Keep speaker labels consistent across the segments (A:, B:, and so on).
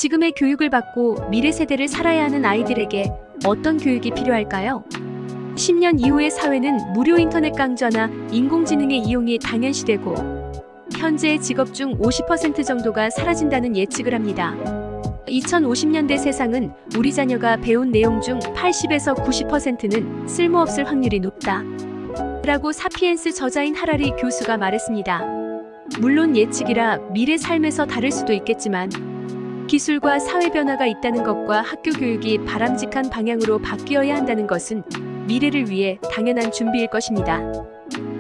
A: 지금의 교육을 받고 미래 세대를 살아야 하는 아이들에게 어떤 교육이 필요할까요? 10년 이후의 사회는 무료 인터넷 강좌나 인공지능의 이용이 당연시되고 현재의 직업 중 50% 정도가 사라진다는 예측을 합니다. 2050년대 세상은 우리 자녀가 배운 내용 중 80에서 90%는 쓸모없을 확률이 높다. 라고 사피엔스 저자인 하라리 교수가 말했습니다. 물론 예측이라 미래 삶에서 다를 수도 있겠지만 기술과 사회 변화가 있다는 것과 학교 교육이 바람직한 방향으로 바뀌어야 한다는 것은 미래를 위해 당연한 준비일 것입니다.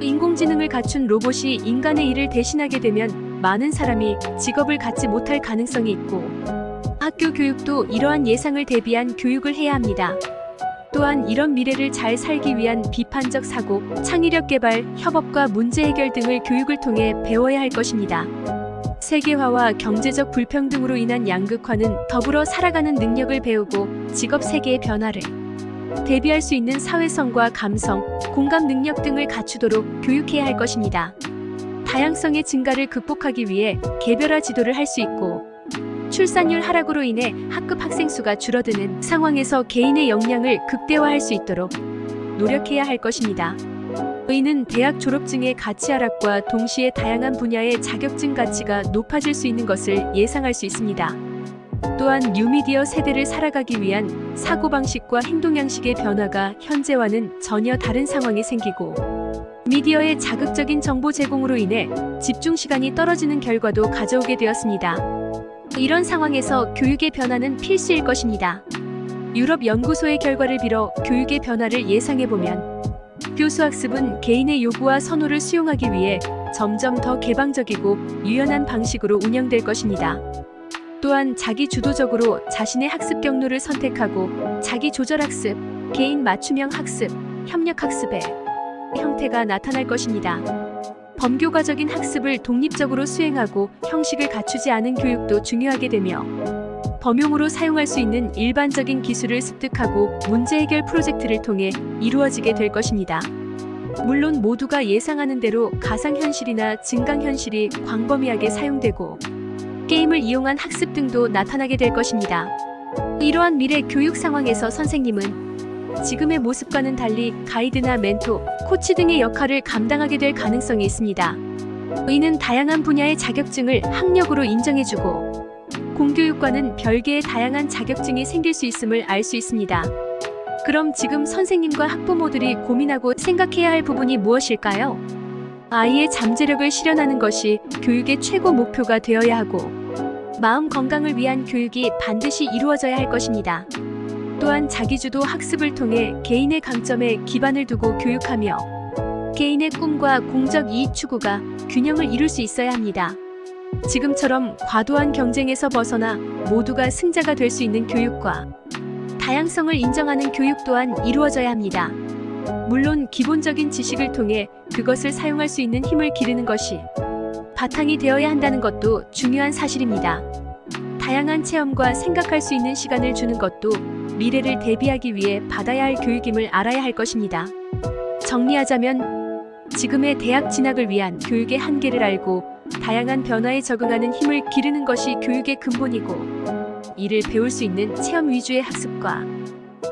A: 인공지능을 갖춘 로봇이 인간의 일을 대신하게 되면 많은 사람이 직업을 갖지 못할 가능성이 있고 학교 교육도 이러한 예상을 대비한 교육을 해야 합니다. 또한 이런 미래를 잘 살기 위한 비판적 사고, 창의력 개발, 협업과 문제 해결 등을 교육을 통해 배워야 할 것입니다. 세계화와 경제적 불평등으로 인한 양극화는 더불어 살아가는 능력을 배우고 직업 세계의 변화를 대비할 수 있는 사회성과 감성, 공감 능력 등을 갖추도록 교육해야 할 것입니다. 다양성의 증가를 극복하기 위해 개별화 지도를 할 수 있고 출산율 하락으로 인해 학급 학생 수가 줄어드는 상황에서 개인의 역량을 극대화할 수 있도록 노력해야 할 것입니다. 이는 대학 졸업증의 가치 하락과 동시에 다양한 분야의 자격증 가치가 높아질 수 있는 것을 예상할 수 있습니다. 또한 뉴미디어 세대를 살아가기 위한 사고방식과 행동 양식의 변화가 현재와는 전혀 다른 상황이 생기고 미디어의 자극적인 정보 제공으로 인해 집중 시간이 떨어지는 결과도 가져오게 되었습니다. 이런 상황에서 교육의 변화는 필수일 것입니다. 유럽 연구소의 결과를 빌어 교육의 변화를 예상해보면 교수학습은 개인의 요구와 선호를 수용하기 위해 점점 더 개방적이고 유연한 방식으로 운영될 것입니다. 또한 자기 주도적으로 자신의 학습 경로를 선택하고 자기 조절학습, 개인 맞춤형 학습, 협력학습의 형태가 나타날 것입니다. 범교과적인 학습을 독립적으로 수행하고 형식을 갖추지 않은 교육도 중요하게 되며 범용으로 사용할 수 있는 일반적인 기술을 습득하고 문제 해결 프로젝트를 통해 이루어지게 될 것입니다. 물론 모두가 예상하는 대로 가상현실이나 증강현실이 광범위하게 사용되고 게임을 이용한 학습 등도 나타나게 될 것입니다. 이러한 미래 교육 상황에서 선생님은 지금의 모습과는 달리 가이드나 멘토, 코치 등의 역할을 감당하게 될 가능성이 있습니다. 이는 다양한 분야의 자격증을 학력으로 인정해주고 공교육과는 별개의 다양한 자격증이 생길 수 있음을 알 수 있습니다. 그럼 지금 선생님과 학부모들이 고민하고 생각해야 할 부분이 무엇일까요? 아이의 잠재력을 실현하는 것이 교육의 최고 목표가 되어야 하고 마음 건강을 위한 교육이 반드시 이루어져야 할 것입니다. 또한 자기주도 학습을 통해 개인의 강점에 기반을 두고 교육하며 개인의 꿈과 공적 이익 추구가 균형을 이룰 수 있어야 합니다. 지금처럼 과도한 경쟁에서 벗어나 모두가 승자가 될 수 있는 교육과 다양성을 인정하는 교육 또한 이루어져야 합니다. 물론 기본적인 지식을 통해 그것을 사용할 수 있는 힘을 기르는 것이 바탕이 되어야 한다는 것도 중요한 사실입니다. 다양한 체험과 생각할 수 있는 시간을 주는 것도 미래를 대비하기 위해 받아야 할 교육임을 알아야 할 것입니다. 정리하자면 지금의 대학 진학을 위한 교육의 한계를 알고 다양한 변화에 적응하는 힘을 기르는 것이 교육의 근본이고 이를 배울 수 있는 체험 위주의 학습과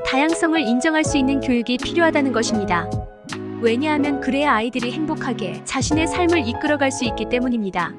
A: 다양성을 인정할 수 있는 교육이 필요하다는 것입니다. 왜냐하면 그래야 아이들이 행복하게 자신의 삶을 이끌어갈 수 있기 때문입니다.